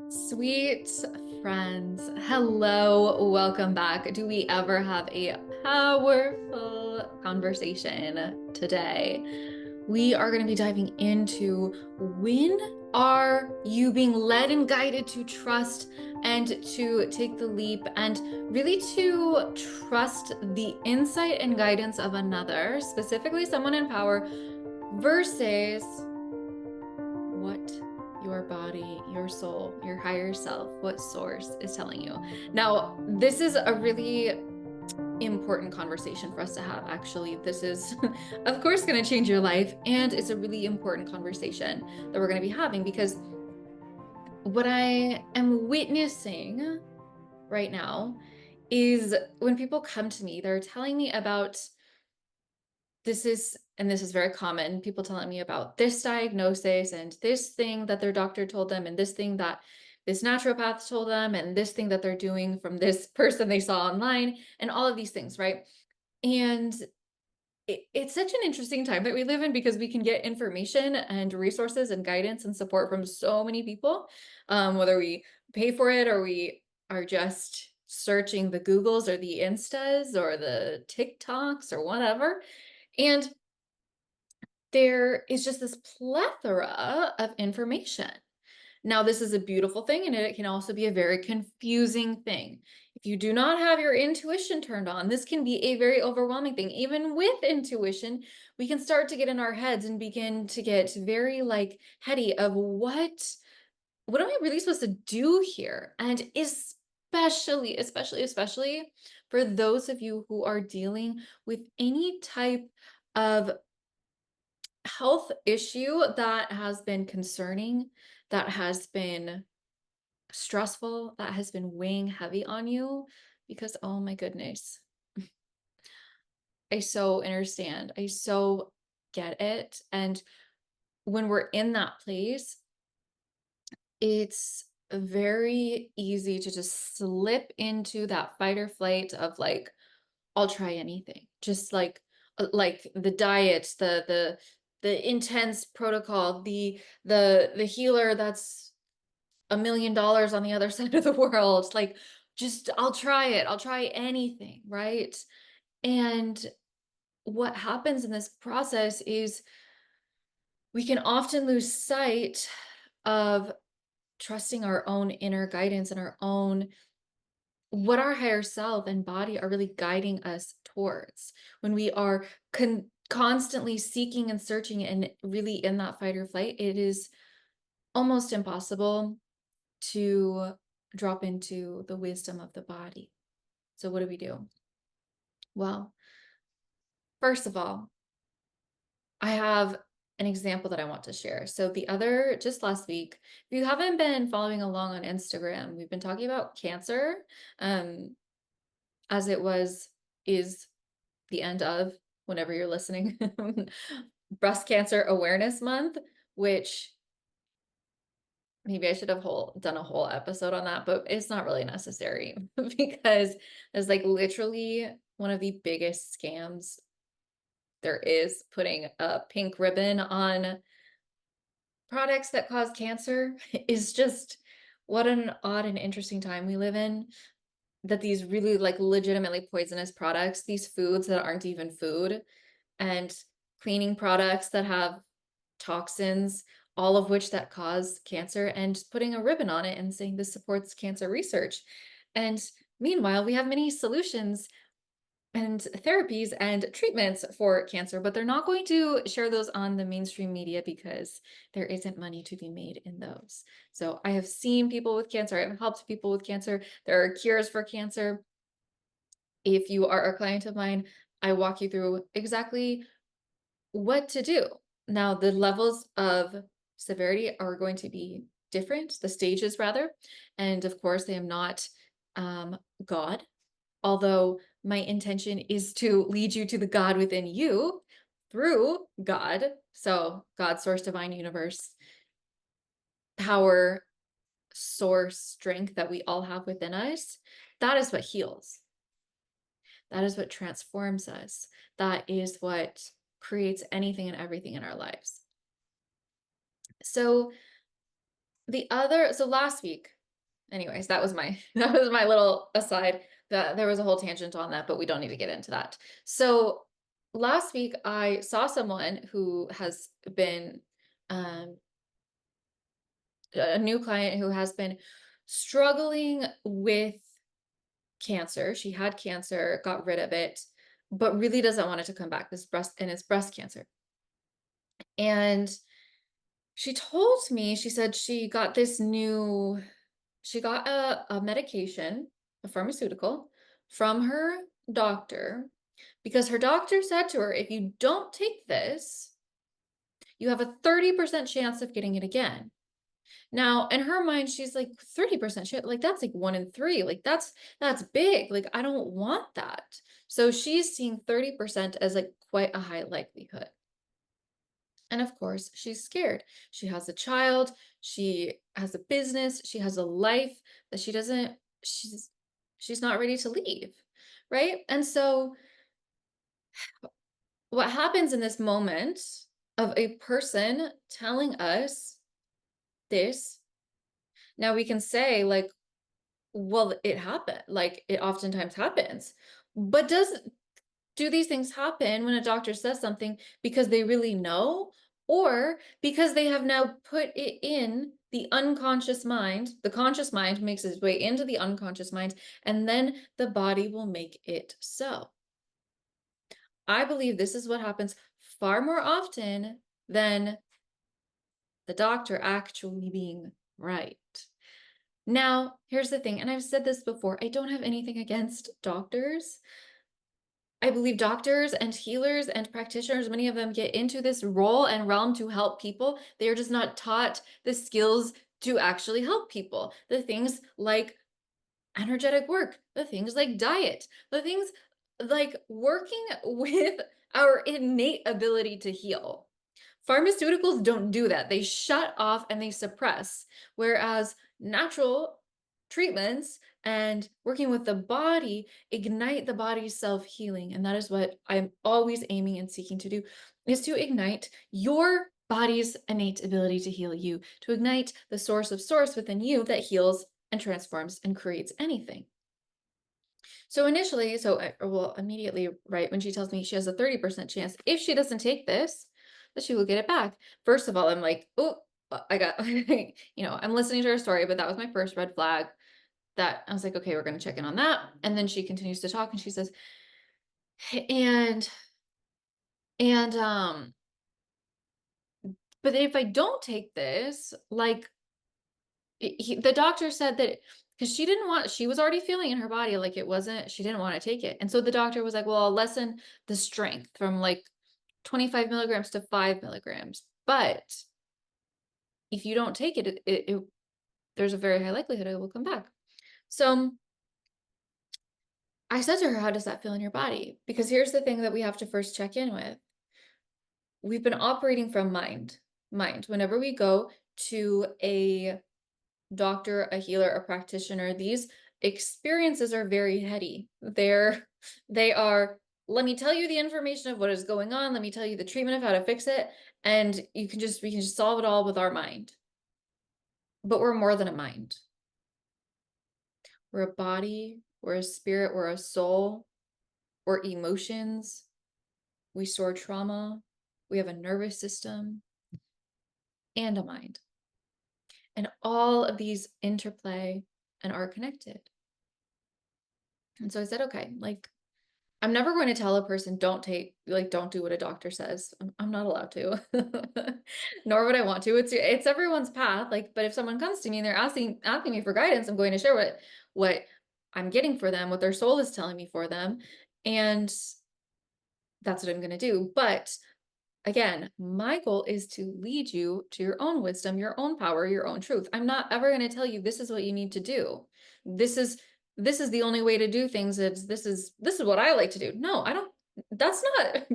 Sweet friends, hello, welcome back. Do we ever have a powerful conversation today? We are going to be diving into when are you being led and guided to trust and to take the leap and really to trust the insight and guidance of another, specifically someone in power, versus what your body, your soul, your higher self, what source is telling you. Now, this is a really important conversation for us to have, actually. This is, of course, going to change your life. And it's a really important conversation that we're going to be having because what I am witnessing right now is when people come to me, they're telling me about this is very common, people telling me about this diagnosis and this thing that their doctor told them and this thing that this naturopath told them and this thing that they're doing from this person they saw online and all of these things, right? And it's such an interesting time that we live in because we can get information and resources and guidance and support from so many people, whether we pay for it or we are just searching the Googles or the Instas or the TikToks or whatever. And there is just this plethora of information. Now, this is a beautiful thing, and it can also be a very confusing thing. If you do not have your intuition turned on, this can be a very overwhelming thing. Even with intuition, we can start to get in our heads and begin to get very like heady of what am I really supposed to do here? And especially for those of you who are dealing with any type of health issue that has been concerning, that has been stressful, that has been weighing heavy on you, because oh my goodness, I so understand. I so get it. And when we're in that place, it's very easy to just slip into that fight or flight of like, I'll try anything. Just like the diet, the intense protocol, the healer that's $1 million on the other side of the world. Like, just I'll try it. I'll try anything, right? And what happens in this process is we can often lose sight of trusting our own inner guidance and our own what our higher self and body are really guiding us towards when we are constantly seeking and searching and really in that fight or flight. It is almost impossible to drop into the wisdom of the body. So what do we do? Well, first of all, I have an example that I want to share. So just last week, if you haven't been following along on Instagram, we've been talking about cancer, um, as it is the end of whenever you're listening, Breast Cancer Awareness Month, which maybe I should have done a whole episode on that, but it's not really necessary because there's like literally one of the biggest scams there is, putting a pink ribbon on products that cause cancer is just what an odd and interesting time we live in, that these really like legitimately poisonous products, these foods that aren't even food, and cleaning products that have toxins, all of which that cause cancer, and putting a ribbon on it and saying this supports cancer research. And meanwhile, we have many solutions and therapies and treatments for cancer, but they're not going to share those on the mainstream media because there isn't money to be made in those. So I have seen people with cancer, I've helped people with cancer. There are cures for cancer. If you are a client of mine, I walk you through exactly what to do. Now, the levels of severity are going to be different, the stages rather. And of course, I am not God, although my intention is to lead you to the God within you through God. So, God, source, divine, universe, power, source, strength that we all have within us. That is what heals. That is what transforms us. That is what creates anything and everything in our lives. So last week, anyways, that was my that was my little aside. That there was a whole tangent on that, but we don't need to get into that. So last week I saw someone who has been um a new client who has been struggling with cancer. She had cancer, got rid of it, but really doesn't want it to come back. This breast and it's breast cancer. And she told me, she said she got this new, she got a medication, a pharmaceutical from her doctor because her doctor said to her, if you don't take this, you have a 30% chance of getting it again. Now, in her mind, she's like 30% chance, like that's like 1 in 3. Like that's big. Like I don't want that. So she's seeing 30% as like quite a high likelihood. And of course, she's scared. She has a child, she has a business, she has a life that she doesn't, she's not ready to leave, right? And so what happens in this moment of a person telling us this, now we can say like, well, it happened, like it oftentimes happens. But do these things happen when a doctor says something because they really know, or because they have now put it in the unconscious mind? The conscious mind makes its way into the unconscious mind, and then the body will make it so. I believe this is what happens far more often than the doctor actually being right. Now, here's the thing, and I've said this before, I don't have anything against doctors. I believe doctors and healers and practitioners, many of them get into this role and realm to help people. They are just not taught the skills to actually help people. The things like energetic work, the things like diet, the things like working with our innate ability to heal. Pharmaceuticals don't do that. They shut off and they suppress, whereas natural treatments and working with the body ignite the body's self-healing. And that is what I'm always aiming and seeking to do, is to ignite your body's innate ability to heal you, to ignite the source of source within you that heals and transforms and creates anything. So initially, well, immediately, right, when she tells me she has a 30% chance, if she doesn't take this, that she will get it back. First of all, I'm like, oh, I got, I'm listening to her story, but that was my first red flag. That I was like, okay, we're going to check in on that. And then she continues to talk and she says, and, and, but if I don't take this, like, the doctor said that because she was already feeling in her body like it wasn't, she didn't want to take it. And so the doctor was like, well, I'll lessen the strength from like 25 milligrams to 5 milligrams. But if you don't take it, there's a very high likelihood it will come back. So I said to her, how does that feel in your body? Because here's the thing that we have to first check in with. We've been operating from mind. Whenever we go to a doctor, a healer, a practitioner, these experiences are very heady. They are, let me tell you the information of what is going on, let me tell you the treatment of how to fix it, and we can just solve it all with our mind. But we're more than a mind. We're a body, we're a spirit, we're a soul, we're emotions, we store trauma, we have a nervous system, and a mind. And all of these interplay and are connected. And so I said, okay, like, I'm never going to tell a person don't do what a doctor says. I'm not allowed to, nor would I want to. It's everyone's path. Like, but if someone comes to me and they're asking me for guidance, I'm going to share what I'm getting for them, what their soul is telling me for them. And that's what I'm going to do. But again, my goal is to lead you to your own wisdom, your own power, your own truth. I'm not ever going to tell you this is what you need to do. This is the only way to do things. This is what I like to do. No, I don't. That's not.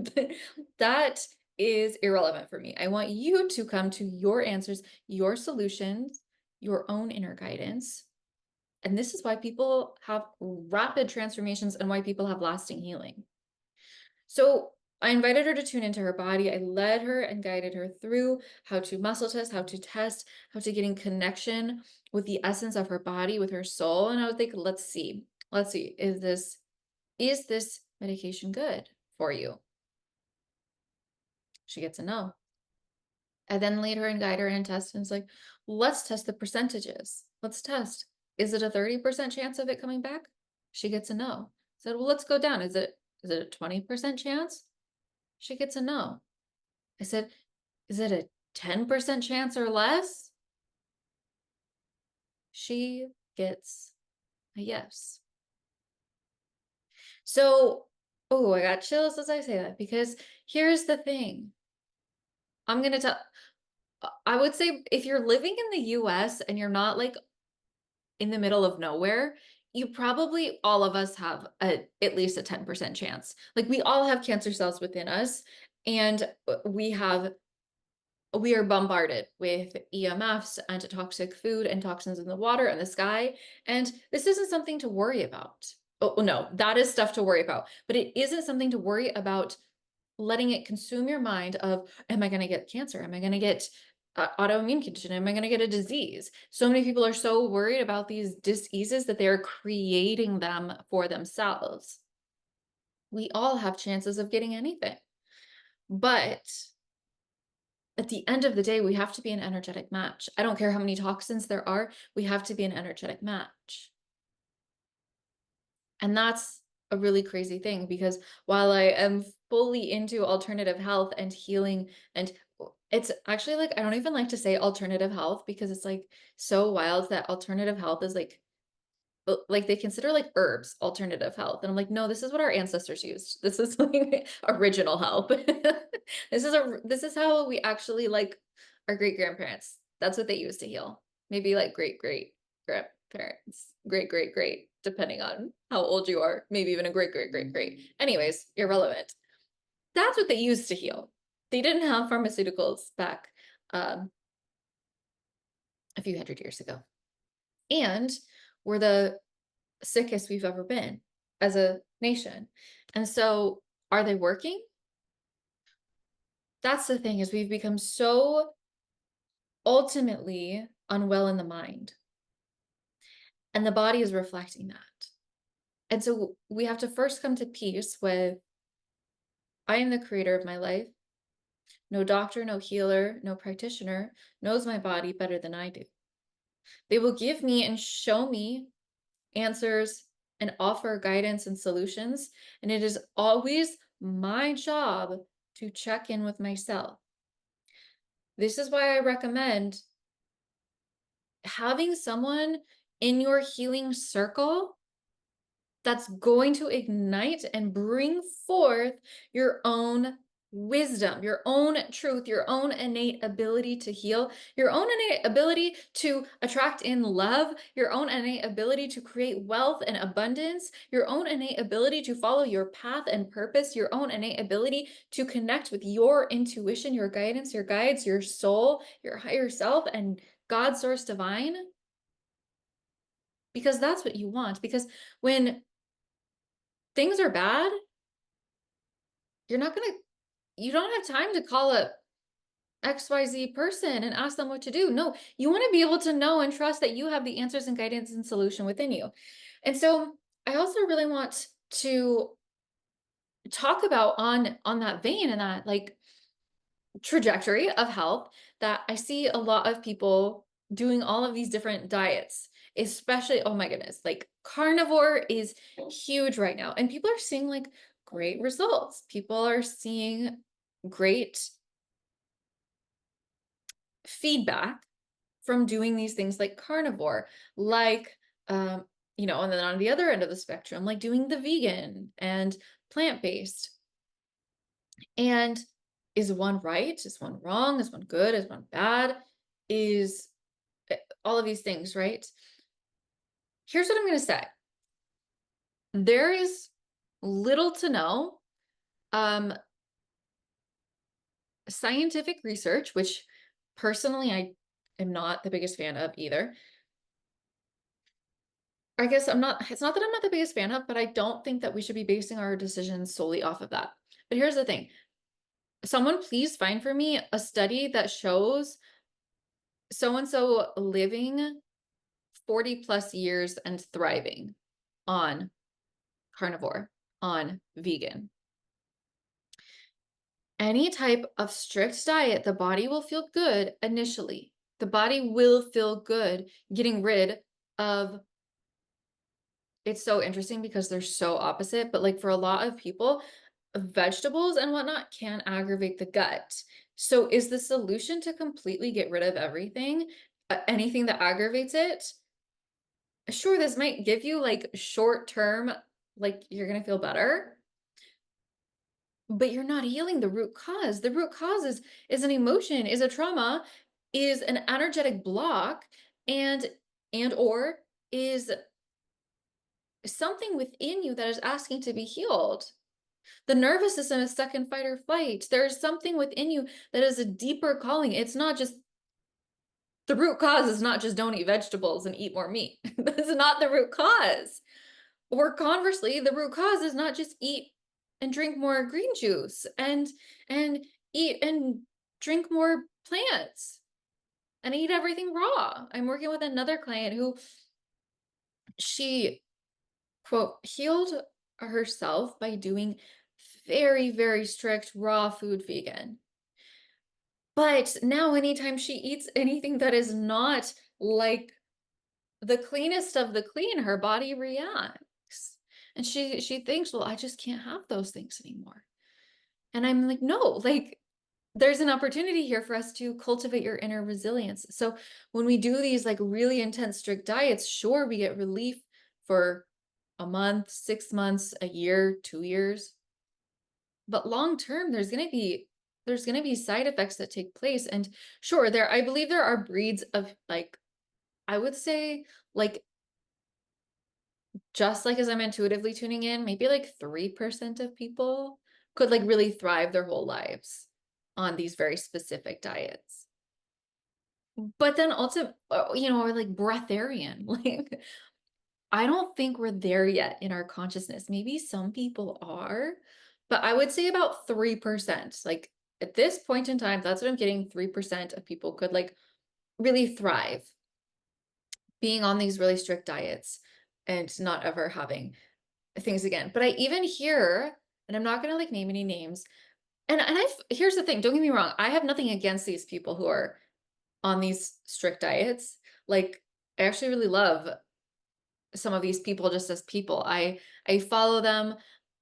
That is irrelevant for me. I want you to come to your answers, your solutions, your own inner guidance. And this is why people have rapid transformations and why people have lasting healing. So I invited her to tune into her body. I led her and guided her through how to muscle test, how to test, how to get in connection with the essence of her body, with her soul. And I was like, let's see, is this medication good for you? She gets a no. I then lead her and guide her in a test, and it's like, let's test the percentages. Let's test. Is it a 30% chance of it coming back? She gets a no. I said, well, let's go down. Is it a 20% chance? She gets a no. I said, is it a 10% chance or less? She gets a yes. So, oh, I got chills as I say that, because here's the thing. I'm going to tell, I would say if you're living in the US and you're not like in the middle of nowhere, you probably, all of us have at least a 10% chance. Like we all have cancer cells within us, and we are bombarded with EMFs, antitoxic food, and toxins in the water and the sky. And this isn't something to worry about. Oh, no, that is stuff to worry about, but it isn't something to worry about letting it consume your mind of, am I going to get cancer? Am I going to get autoimmune condition? Am I going to get a disease? So many people are so worried about these diseases that they're creating them for themselves. We all have chances of getting anything. But at the end of the day, we have to be an energetic match. I don't care how many toxins there are, we have to be an energetic match. And that's a really crazy thing, because while I am fully into alternative health and healing, and it's actually like, I don't even like to say alternative health, because it's like so wild that alternative health is like they consider like herbs alternative health. And I'm like, no, this is what our ancestors used. This is like original health. This is how we actually, like, our great grandparents, that's what they used to heal. Maybe like great grandparents, great, depending on how old you are, maybe even a great. Anyways, irrelevant. That's what they used to heal. They didn't have pharmaceuticals back a few hundred years ago. And we're the sickest we've ever been as a nation. And so are they working? That's the thing, is we've become so ultimately unwell in the mind, and the body is reflecting that. And so we have to first come to peace with, I am the creator of my life. No doctor, no healer, no practitioner knows my body better than I do. They will give me and show me answers and offer guidance and solutions. And it is always my job to check in with myself. This is why I recommend having someone in your healing circle that's going to ignite and bring forth your own wisdom, your own truth, your own innate ability to heal, your own innate ability to attract in love, your own innate ability to create wealth and abundance, your own innate ability to follow your path and purpose, your own innate ability to connect with your intuition, your guidance, your guides, your soul, your higher self, and God, source divine. Because that's what you want. Because when things are bad, you don't have time to call a XYZ person and ask them what to do. No, you want to be able to know and trust that you have the answers and guidance and solution within you. And so I also really want to talk about on that vein and that like trajectory of health, that I see a lot of people doing all of these different diets, especially, oh my goodness, like carnivore is huge right now, and people are seeing like great results. People are seeing great feedback from doing these things like carnivore, like, and then on the other end of the spectrum, like doing the vegan and plant-based. And is one right? Is one wrong? Is one good? Is one bad? Is all of these things, right? Here's what I'm going to say. There is little to no scientific research, which personally I am not the biggest fan of either. I guess it's not that I'm not the biggest fan of, but I don't think that we should be basing our decisions solely off of that. But here's the thing. Someone please find for me a study that shows so-and-so living 40 plus years and thriving on carnivore, on vegan. Any type of strict diet, the body will feel good initially. The body will feel good getting rid of. It's so interesting because they're so opposite, but like for a lot of people, vegetables and whatnot can aggravate the gut. So is the solution to completely get rid of everything, anything that aggravates it? Sure, this might give you like short term, like you're gonna feel better, but you're not healing the root cause. The root cause is an emotion, is a trauma, is an energetic block, and or is something within you that is asking to be healed. The nervous system is stuck in fight or flight. There's something within you that is a deeper calling. It's not just the root cause is not just don't eat vegetables and eat more meat. That's not the root cause. Or conversely, the root cause is not just eat and drink more green juice and eat and drink more plants and eat everything raw. I'm working with another client who she quote healed herself by doing very, very strict raw food vegan. But now anytime she eats anything that is not like the cleanest of the clean, her body reacts. And she thinks, well, I just can't have those things anymore. And I'm like, no, like there's an opportunity here for us to cultivate your inner resilience. So when we do these like really intense strict diets, sure, we get relief for a month, 6 months, a year, 2 years. But long term, there's gonna be side effects that take place. And sure, I believe there are breeds of like, I would say like just like as I'm intuitively tuning in, maybe like 3% of people could like really thrive their whole lives on these very specific diets. But then also, or like breatharian, like I don't think we're there yet in our consciousness. Maybe some people are, but I would say about 3%. Like at this point in time, that's what I'm getting. 3% of people could like really thrive being on these really strict diets and not ever having things again. But I even hear, and I'm not going to like name any names. Here's the thing, don't get me wrong. I have nothing against these people who are on these strict diets. Like I actually really love some of these people just as people. I follow them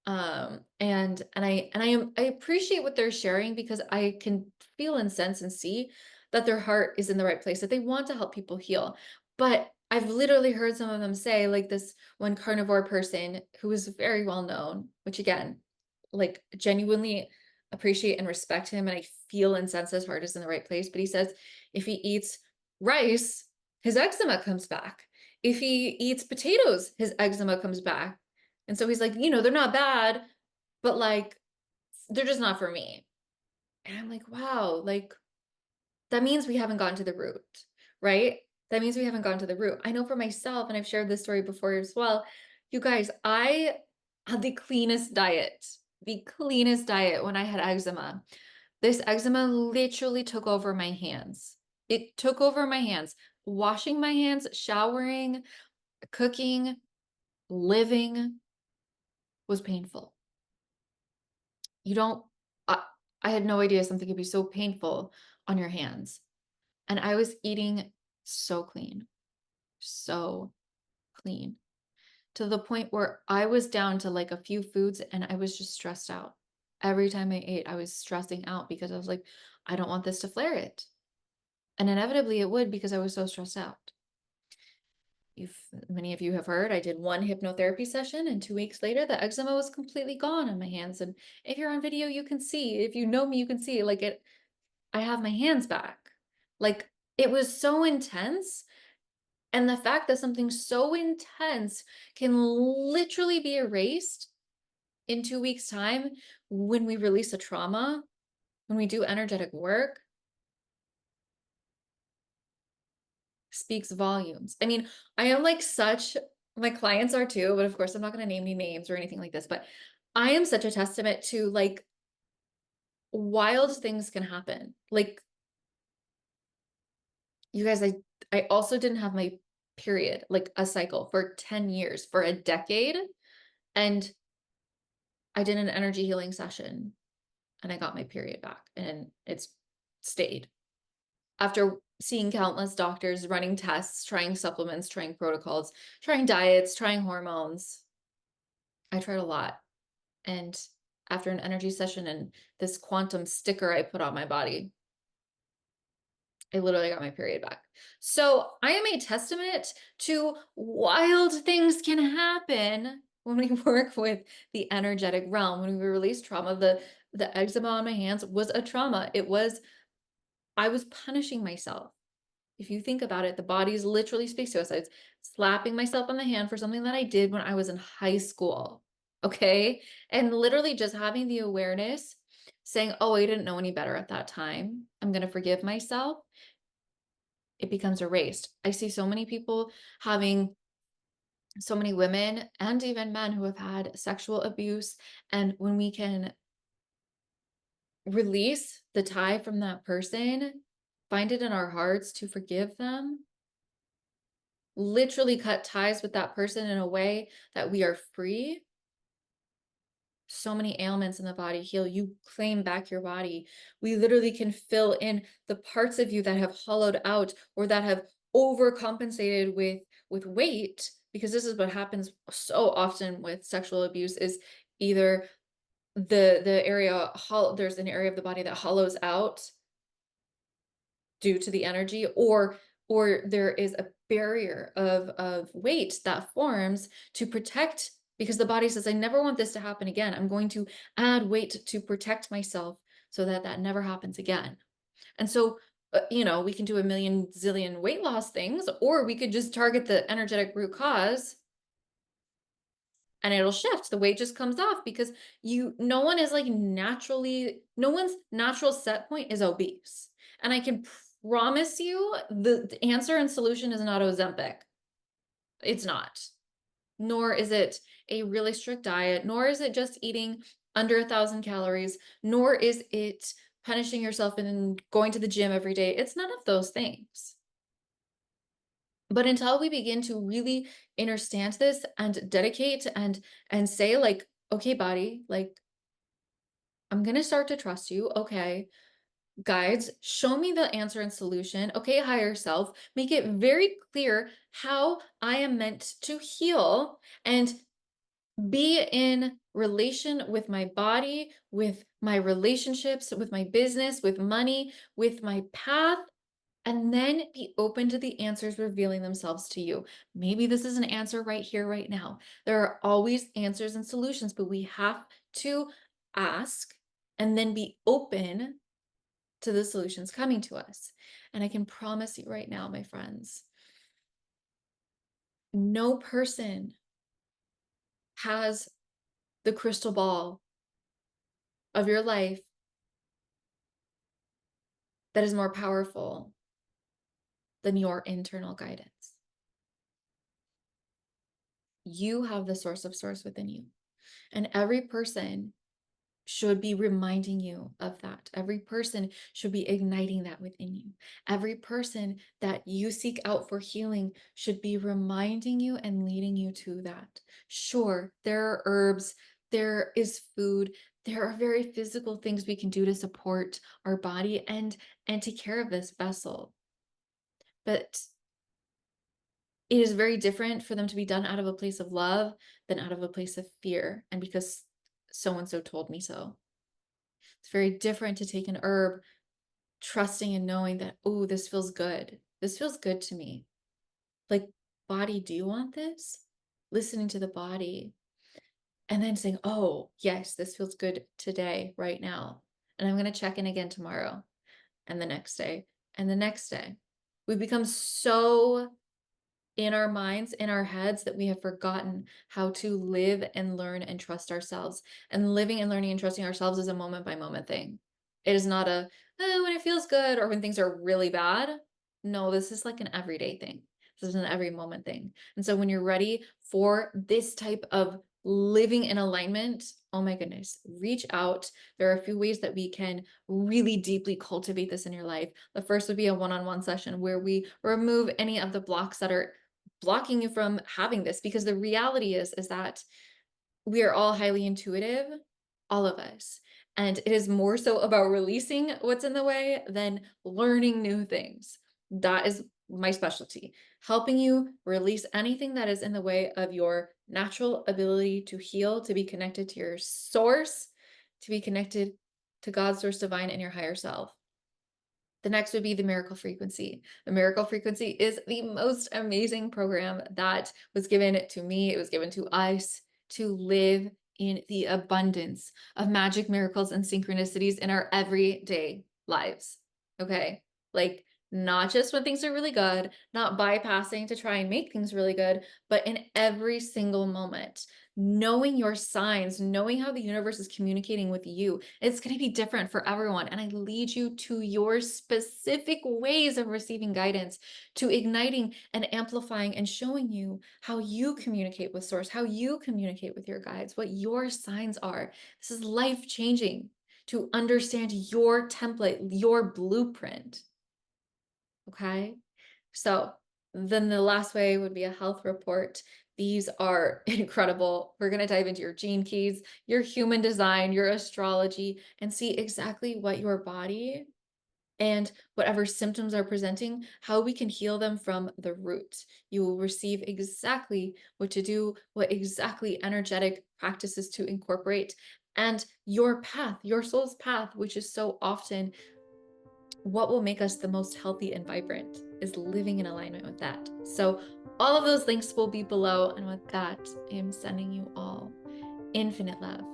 and I appreciate what they're sharing because I can feel and sense and see that their heart is in the right place, that they want to help people heal. But I've literally heard some of them say, like this one carnivore person who is very well known, which again, like genuinely appreciate and respect him, and I feel and sense his heart is in the right place. But he says if he eats rice, his eczema comes back. If he eats potatoes, his eczema comes back. And so he's like, they're not bad, but like, they're just not for me. And I'm like, wow, like, that means we haven't gotten to the root, right? That means we haven't gotten to the root. I know for myself, and I've shared this story before as well. You guys, I had the cleanest diet when I had eczema. This eczema literally took over my hands. It took over my hands. Washing my hands, showering, cooking, living was painful. You don't, I had no idea something could be so painful on your hands. And I was eating so clean, so clean to the point where I was down to like a few foods and I was just stressed out. Every time I ate, I was stressing out because I was like, I don't want this to flare it. And inevitably it would because I was so stressed out. If many of you have heard, I did one hypnotherapy session and 2 weeks later, the eczema was completely gone on my hands. And if you're on video, you can see, if you know me, you can see like I have my hands back. Like it was so intense. And the fact that something so intense can literally be erased in 2 weeks' time when we release a trauma, when we do energetic work, speaks volumes. I mean, I am like my clients are too, but of course I'm not going to name any names or anything like this, but I am such a testament to like wild things can happen. Like, you guys, I also didn't have my period, like a cycle for 10 years, for a decade. And I did an energy healing session and I got my period back and it's stayed. After seeing countless doctors, running tests, trying supplements, trying protocols, trying diets, trying hormones, I tried a lot. And after an energy session and this quantum sticker I put on my body, I literally got my period back. So I am a testament to wild things can happen when we work with the energetic realm. When we release trauma, the eczema on my hands was a trauma. I was punishing myself. If you think about it, the body's literally speaks to us. I was slapping myself on the hand for something that I did when I was in high school. Okay. And literally just having the awareness, saying, oh, I didn't know any better at that time. I'm going to forgive myself. It becomes erased. I see so many people having, so many women and even men who have had sexual abuse. And when we can release the tie from that person, find it in our hearts to forgive them, literally cut ties with that person in a way that we are free, so many ailments in the body heal. You claim back your body. We literally can fill in the parts of you that have hollowed out or that have overcompensated with weight, because this is what happens so often with sexual abuse, is either the area, there's an area of the body that hollows out due to the energy, or there is a barrier of weight that forms to protect, because the body says, I never want this to happen again. I'm going to add weight to protect myself so that that never happens again. And so, we can do a million zillion weight loss things, or we could just target the energetic root cause and it'll shift. The weight just comes off because no one is like no one's natural set point is obese. And I can promise you the answer and solution is not Ozempic. It's not. Nor is it a really strict diet, nor is it just eating under 1,000 calories, nor is it punishing yourself and going to the gym every day. It's none of those things. But until we begin to really understand this and dedicate and say, like, okay, body, like, I'm going to start to trust you. Okay, guides, show me the answer and solution. Okay, higher self, make it very clear how I am meant to heal and be in relation with my body, with my relationships, with my business, with money, with my path, and then be open to the answers revealing themselves to you. Maybe this is an answer right here, right now. There are always answers and solutions, but we have to ask and then be open to the solutions coming to us. And I can promise you right now, my friends, no person has the crystal ball of your life that is more powerful than your internal guidance. You have the source of source within you. And every person should be reminding you of that. Every person should be igniting that within you. Every person that you seek out for healing should be reminding you and leading you to that. Sure, there are herbs, there is food, there are very physical things we can do to support our body and take care of this vessel. But it is very different for them to be done out of a place of love than out of a place of fear. And because so and so told me so. It's very different to take an herb, trusting and knowing that, oh, this feels good. This feels good to me. Like, body, do you want this? Listening to the body. And then saying, oh, yes, this feels good today, right now. And I'm going to check in again tomorrow and the next day and the next day. We've become so in our minds, in our heads, that we have forgotten how to live and learn and trust ourselves. And living and learning and trusting ourselves is a moment by moment thing. It is not when it feels good or when things are really bad. No, this is like an everyday thing. This is an every moment thing. And so when you're ready for this type of living in alignment, oh my goodness, reach out. There are a few ways that we can really deeply cultivate this in your life. The first would be a one-on-one session where we remove any of the blocks that are blocking you from having this, because the reality is that we are all highly intuitive, all of us. And it is more so about releasing what's in the way than learning new things. That is my specialty, helping you release anything that is in the way of your natural ability to heal, to be connected to your source, to be connected to God's source divine and your higher self. The next would be the Miracle Frequency. The Miracle Frequency is the most amazing program that was given to me. It was given to us to live in the abundance of magic, miracles, and synchronicities in our everyday lives. Okay. Like, not just when things are really good, not bypassing to try and make things really good, but in every single moment, knowing your signs, knowing how the universe is communicating with you. It's going to be different for everyone. And I lead you to your specific ways of receiving guidance, to igniting and amplifying and showing you how you communicate with source, how you communicate with your guides, what your signs are. This is life changing to understand your template, your blueprint. Okay. So then the last way would be a health report. These are incredible. We're going to dive into your gene keys, your human design, your astrology, and see exactly what your body and whatever symptoms are presenting, how we can heal them from the root. You will receive exactly what to do, what exactly energetic practices to incorporate, and your path, your soul's path, which is so often what will make us the most healthy and vibrant, is living in alignment with that. So all of those links will be below. And with that, I am sending you all infinite love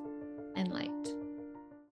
and light.